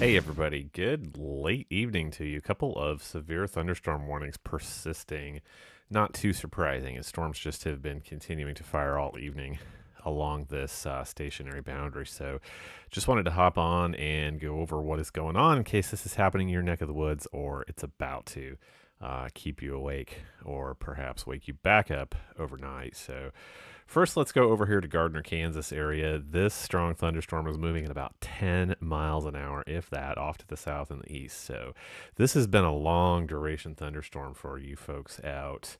Hey everybody, good late evening to you. A couple of severe thunderstorm warnings persisting. Not too surprising, as storms just have been continuing to fire all evening along this stationary boundary. So, just wanted to hop on and go over what is going on in case this is happening in your neck of the woods or it's about to keep you awake or perhaps wake you back up overnight. So, first, let's go over here to Gardner, Kansas area. This strong thunderstorm is moving at about 10 miles an hour, if that, off to the south and the east. So, this has been a long duration thunderstorm for you folks out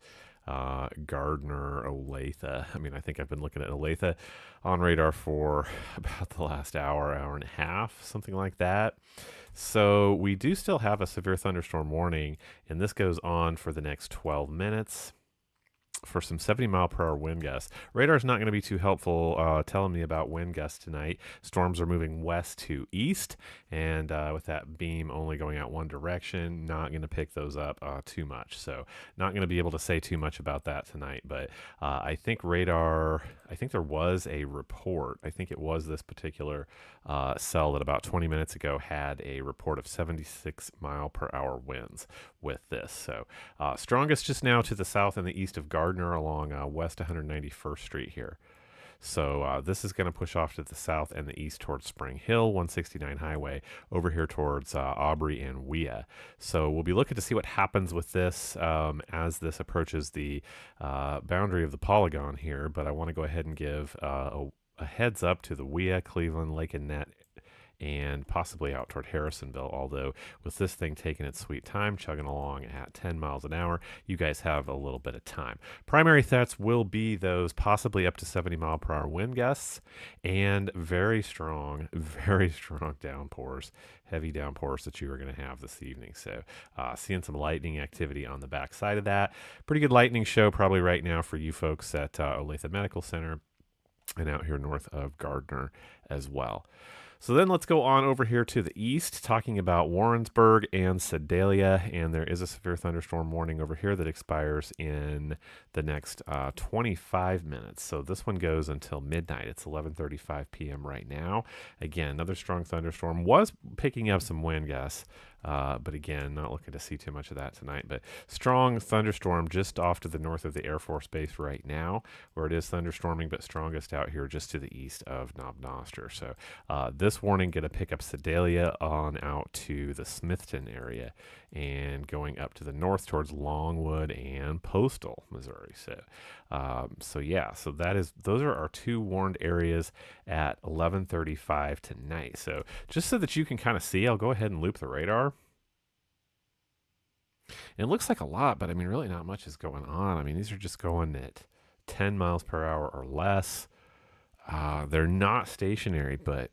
Gardner, Olathe. I mean, I think I've been looking at Olathe on radar for about the last hour, hour and a half, something like that. So, we do still have a severe thunderstorm warning, and this goes on for the next 12 minutes for some 70-mile-per-hour wind gusts. Radar's not going to be too helpful telling me about wind gusts tonight. Storms are moving west to east, and with that beam only going out one direction, not going to pick those up too much. So not going to be able to say too much about that tonight, but I think I think there was a report. I think it was this particular cell that about 20 minutes ago had a report of 76-mile-per-hour winds with this. So strongest just now to the south and the east of Gardner along West 191st Street here. So this is going to push off to the south and the east towards Spring Hill, 169 Highway, over here towards Aubrey and Wea. So we'll be looking to see what happens with this as this approaches the boundary of the polygon here. But I want to go ahead and give a heads up to the Wea, Cleveland, Lake and Net, and possibly out toward Harrisonville. Although, with this thing taking its sweet time, chugging along at 10 miles an hour, you guys have a little bit of time. Primary threats will be those possibly up to 70-mile-per-hour wind gusts and very strong downpours, heavy downpours that you are going to have this evening. So, seeing some lightning activity on the back side of that. Pretty good lightning show probably right now for you folks at Olathe Medical Center and out here north of Gardner as well. So then let's go on over here to the east, talking about Warrensburg and Sedalia, and there is a severe thunderstorm warning over here that expires in the next 25 minutes. So this one goes until midnight. It's 11:35 p.m. right now. Again, another strong thunderstorm was picking up some wind gusts. But again, not looking to see too much of that tonight. But strong thunderstorm just off to the north of the Air Force Base right now, where it is thunderstorming, but strongest out here just to the east of Knob Noster. So this warning going to pick up Sedalia on out to the Smithton area and going up to the north towards Longwood and Postal, Missouri. So yeah, so those are our two warned areas at 11:35 tonight. So just so that you can kind of see, I'll go ahead and loop the radar. And it looks like a lot, but I mean, really not much is going on. I mean, these are just going at 10 miles per hour or less. They're not stationary, but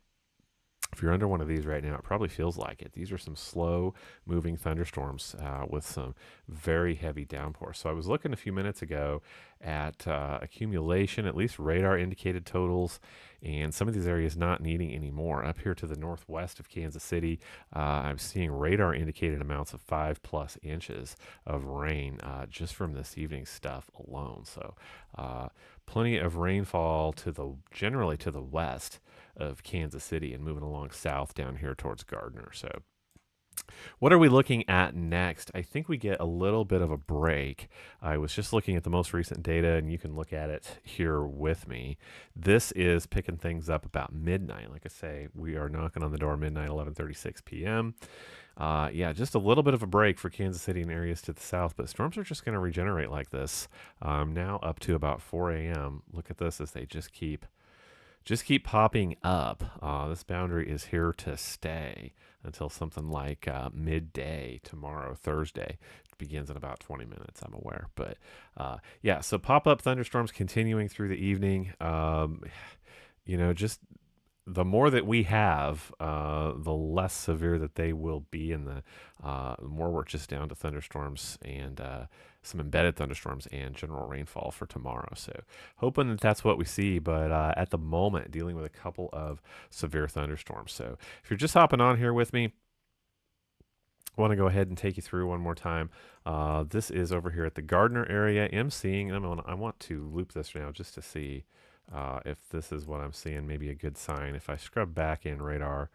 if you're under one of these right now, it probably feels like it. These are some slow moving thunderstorms with some very heavy downpours. So I was looking a few minutes ago at accumulation, at least radar indicated totals, and some of these areas not needing any more. Up here to the northwest of Kansas City, I'm seeing radar indicated amounts of 5+ inches of rain just from this evening's stuff alone. So plenty of rainfall generally to the west of Kansas City and moving along south down here towards Gardner. So what are we looking at next? I think we get a little bit of a break. I was just looking at the most recent data, and you can look at it here with me. This is picking things up about midnight. Like I say, we are knocking on the door midnight, 11:36 p.m. Yeah, just a little bit of a break for Kansas City and areas to the south, but storms are just going to regenerate like this now up to about 4 a.m. Look at this as they just keep popping up. This boundary is here to stay until something like midday tomorrow, Thursday. It begins in about 20 minutes, I'm aware. But yeah, so pop-up thunderstorms continuing through the evening. Just the more that we have, the less severe that they will be, and the more we're just down to thunderstorms and some embedded thunderstorms and general rainfall for tomorrow. So hoping that that's what we see, but at the moment, dealing with a couple of severe thunderstorms. So if you're just hopping on here with me, I want to go ahead and take you through one more time. This is over here at the Gardner area. I want to loop this now just to see if this is what I'm seeing, maybe a good sign. If I scrub back in radar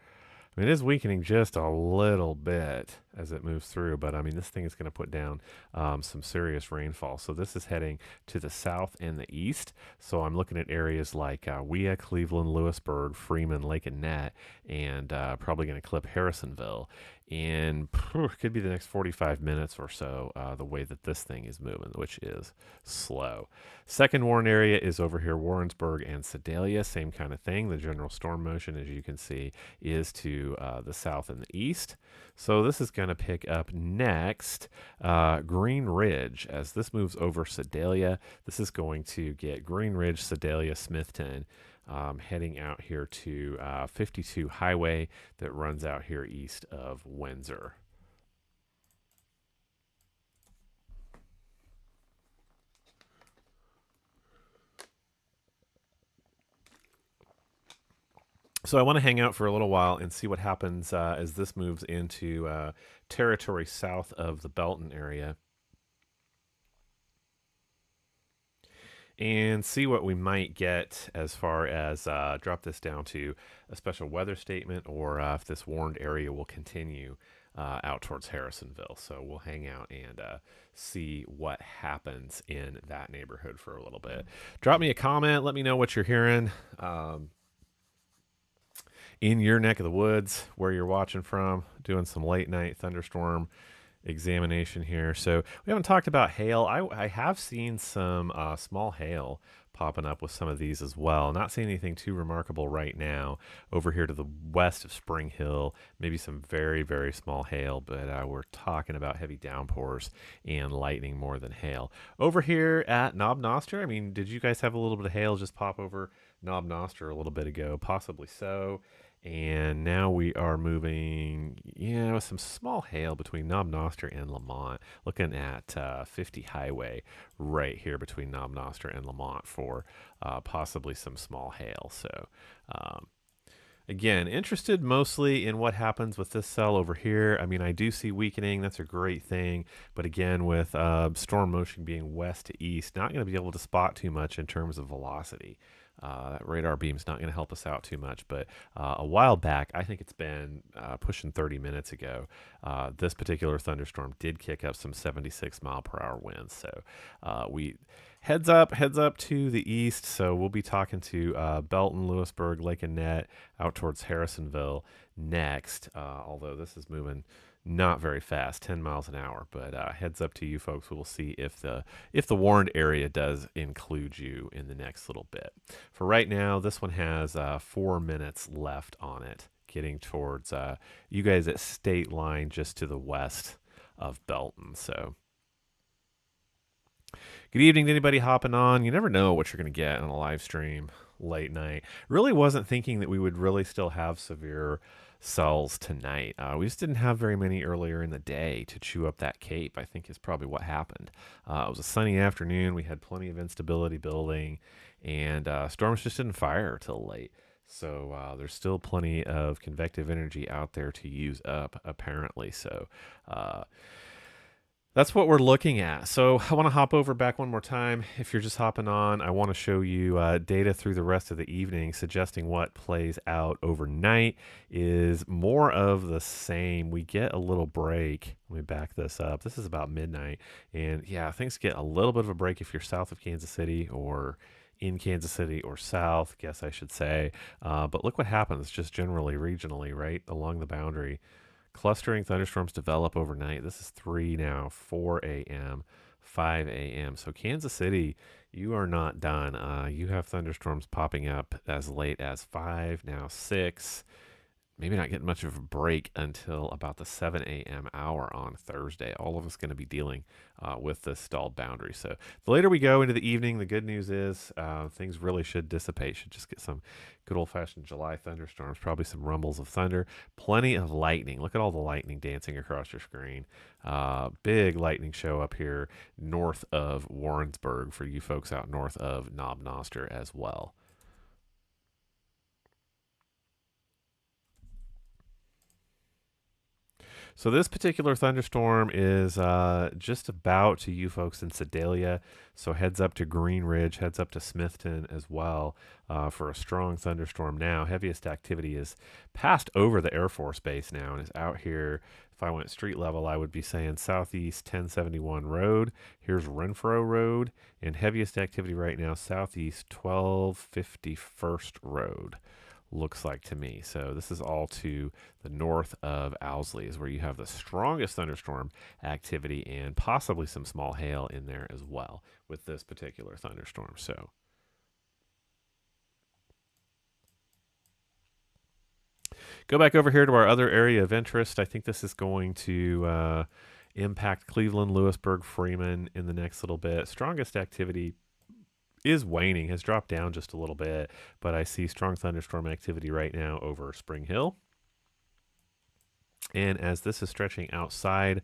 I mean, it is weakening just a little bit as it moves through, but I mean, this thing is going to put down some serious rainfall. So this is heading to the south and the east. So I'm looking at areas like Wea, Cleveland, Lewisburg, Freeman, Lake and Net, and probably going to clip Harrisonville. And could be the next 45 minutes or so, the way that this thing is moving, which is slow. Second warned area is over here, Warrensburg and Sedalia. Same kind of thing. The general storm motion, as you can see, is to the south and the east. So this is going to pick up next Green Ridge. As this moves over Sedalia, this is going to get Green Ridge, Sedalia, Smithton, heading out here to 52 Highway that runs out here east of Windsor. So I want to hang out for a little while and see what happens as this moves into territory south of the Belton area, and see what we might get as far as drop this down to a special weather statement, or if this warned area will continue out towards Harrisonville. So we'll hang out and see what happens in that neighborhood for a little bit. Drop me a comment. Let me know what you're hearing. In your neck of the woods, where you're watching from, doing some late night thunderstorm examination here. So we haven't talked about hail. I have seen some small hail popping up with some of these as well. Not seeing anything too remarkable right now. Over here to the west of Spring Hill, maybe some very, very small hail, but we're talking about heavy downpours and lightning more than hail. Over here at Knob Noster, I mean, did you guys have a little bit of hail just pop over Knob Noster a little bit ago? Possibly so. And now we are moving, with some small hail between Knob Noster and Lamont. Looking at 50 Highway right here between Knob Noster and Lamont for possibly some small hail. So, again, interested mostly in what happens with this cell over here. I mean, I do see weakening. That's a great thing. But again, with storm motion being west to east, not going to be able to spot too much in terms of velocity. That radar beam's not going to help us out too much, but a while back, I think it's been pushing 30 minutes ago, this particular thunderstorm did kick up some 76 mile per hour winds. So we heads up to the east. So we'll be talking to Belton, Lewisburg, Lake and Net, out towards Harrisonville next. Although this is moving not very fast, 10 miles an hour, but heads up to you folks. We'll see if the warned area does include you in the next little bit. For right now, this one has 4 minutes left on it, getting towards you guys at State Line, just to the west of Belton. So good evening to anybody hopping on. You never know what you're going to get on a live stream late night. Really wasn't thinking that we would really still have severe cells tonight. We just didn't have very many earlier in the day to chew up that cape, I think is probably what happened. It was a sunny afternoon. We had plenty of instability building, and storms just didn't fire till late. So there's still plenty of convective energy out there to use up, apparently. So that's what we're looking at. So I want to hop over back one more time. If you're just hopping on, I want to show you data through the rest of the evening, suggesting what plays out overnight is more of the same. We get a little break. Let me back this up. This is about midnight. And yeah, things get a little bit of a break if you're south of Kansas City, or in Kansas City, or south, guess I should say. But look what happens just generally, regionally, right along the boundary. Clustering thunderstorms develop overnight. This is 3 now, 4 a.m., 5 a.m. So Kansas City, you are not done. You have thunderstorms popping up as late as 5, now 6. Maybe not getting much of a break until about the 7 a.m. hour on Thursday. All of us going to be dealing with this stalled boundary. So the later we go into the evening, the good news is things really should dissipate. Should just get some good old-fashioned July thunderstorms, probably some rumbles of thunder, plenty of lightning. Look at all the lightning dancing across your screen. Big lightning show up here north of Warrensburg for you folks out north of Knob Noster as well. So this particular thunderstorm is just about to you folks in Sedalia. So heads up to Green Ridge, heads up to Smithton as well for a strong thunderstorm now. Heaviest activity is passed over the Air Force Base now and is out here. If I went street level, I would be saying southeast 1071 Road. Here's Renfro Road. And heaviest activity right now, southeast 1251st Road, looks like to me. So this is all to the north of Owsley is where you have the strongest thunderstorm activity and possibly some small hail in there as well with this particular thunderstorm. So go back over here to our other area of interest. I think this is going to impact Cleveland, Lewisburg, Freeman in the next little bit. Strongest activity is waning, has dropped down just a little bit, but I see strong thunderstorm activity right now over Spring Hill. And as this is stretching outside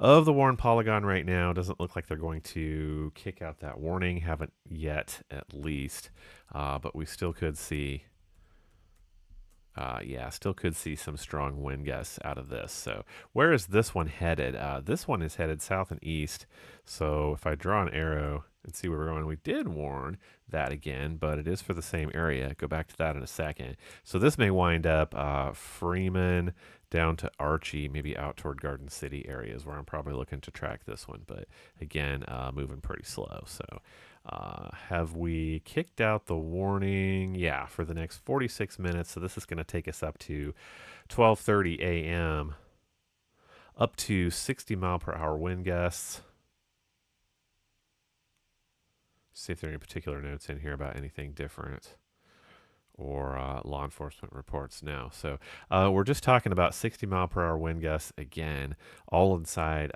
of the Warren Polygon right now, doesn't look like they're going to kick out that warning. Haven't yet, at least, but we still could see still could see some strong wind gusts out of this. So where is this one headed? This one is headed south and east. So if I draw an arrow and see where we're going, we did warn that again, but it is for the same area. Go back to that in a second. So this may wind up Freeman down to Archie, maybe out toward Garden City areas where I'm probably looking to track this one. But again, moving pretty slow. So have we kicked out the warning? Yeah, for the next 46 minutes. So this is going to take us up to 12:30 a.m. up to 60 mile per hour wind gusts. See if there are any particular notes in here about anything different or law enforcement reports now. So we're just talking about 60 mile per hour wind gusts again, all inside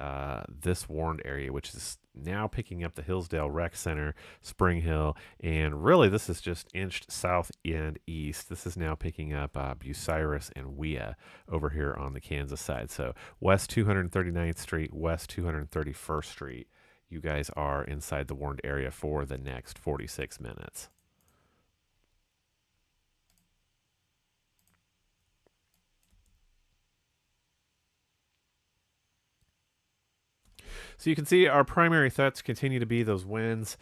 this warned area, which is now picking up the Hillsdale Rec Center, Spring Hill, and really this is just inched south and east. This is now picking up Bucyrus and Wea over here on the Kansas side. So west 239th Street, west 231st Street. You guys are inside the warned area for the next 46 minutes. So you can see our primary threats continue to be those winds.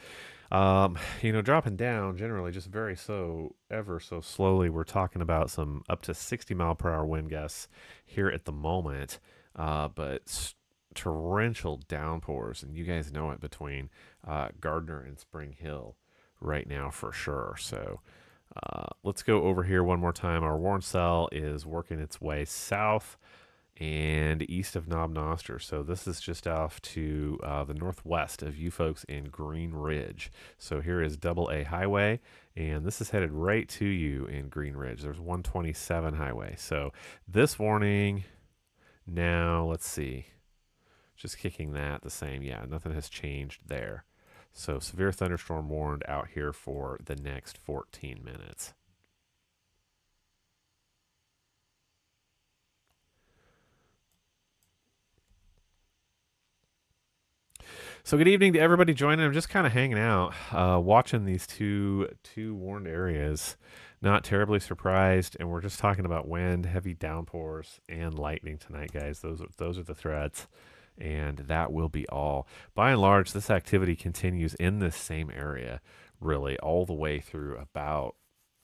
Dropping down generally just ever so slowly. We're talking about some up to 60 mile per hour wind gusts here at the moment, but torrential downpours, and you guys know it between Gardner and Spring Hill right now for sure. So let's go over here one more time. Our warn cell is working its way south and east of Knob Noster. So this is just off to the northwest of you folks in Green Ridge. So here is Double A Highway, and this is headed right to you in Green Ridge. There's 127 Highway. So this warning now, let's see, just kicking that the same. Yeah, nothing has changed there. So severe thunderstorm warned out here for the next 14 minutes. So good evening to everybody joining. I'm just kind of hanging out, watching these two warned areas. Not terribly surprised, and we're just talking about wind, heavy downpours, and lightning tonight, guys. Those are the threats, and that will be all. By and large, this activity continues in this same area, really, all the way through about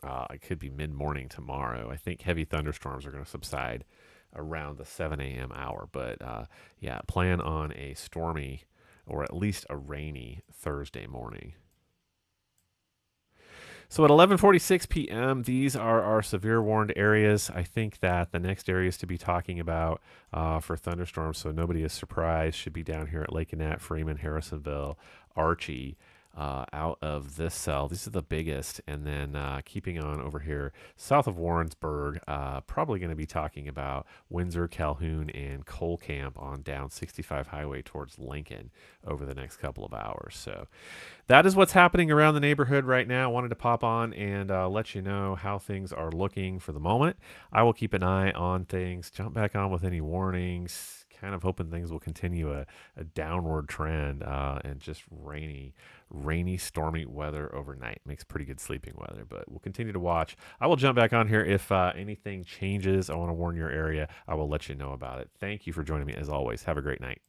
it could be mid-morning tomorrow. I think heavy thunderstorms are going to subside around the 7 a.m. hour, but plan on a stormy or at least a rainy Thursday morning. So at 11:46 p.m., these are our severe warned areas. I think that the next areas to be talking about for thunderstorms, so nobody is surprised, should be down here at Lake Annette, Freeman, Harrisonville, Archie, out of this cell. These are the biggest. And then keeping on over here south of Warrensburg, probably going to be talking about Windsor, Calhoun, and Cole Camp on down 65 Highway towards Lincoln over the next couple of hours. So that is what's happening around the neighborhood right now. I wanted to pop on and let you know how things are looking for the moment. I will keep an eye on things, jump back on with any warnings, kind of hoping things will continue a downward trend and just rainy, stormy weather overnight. Makes pretty good sleeping weather, but we'll continue to watch. I will jump back on here if anything changes. I want to warn your area. I will let you know about it. Thank you for joining me as always. Have a great night.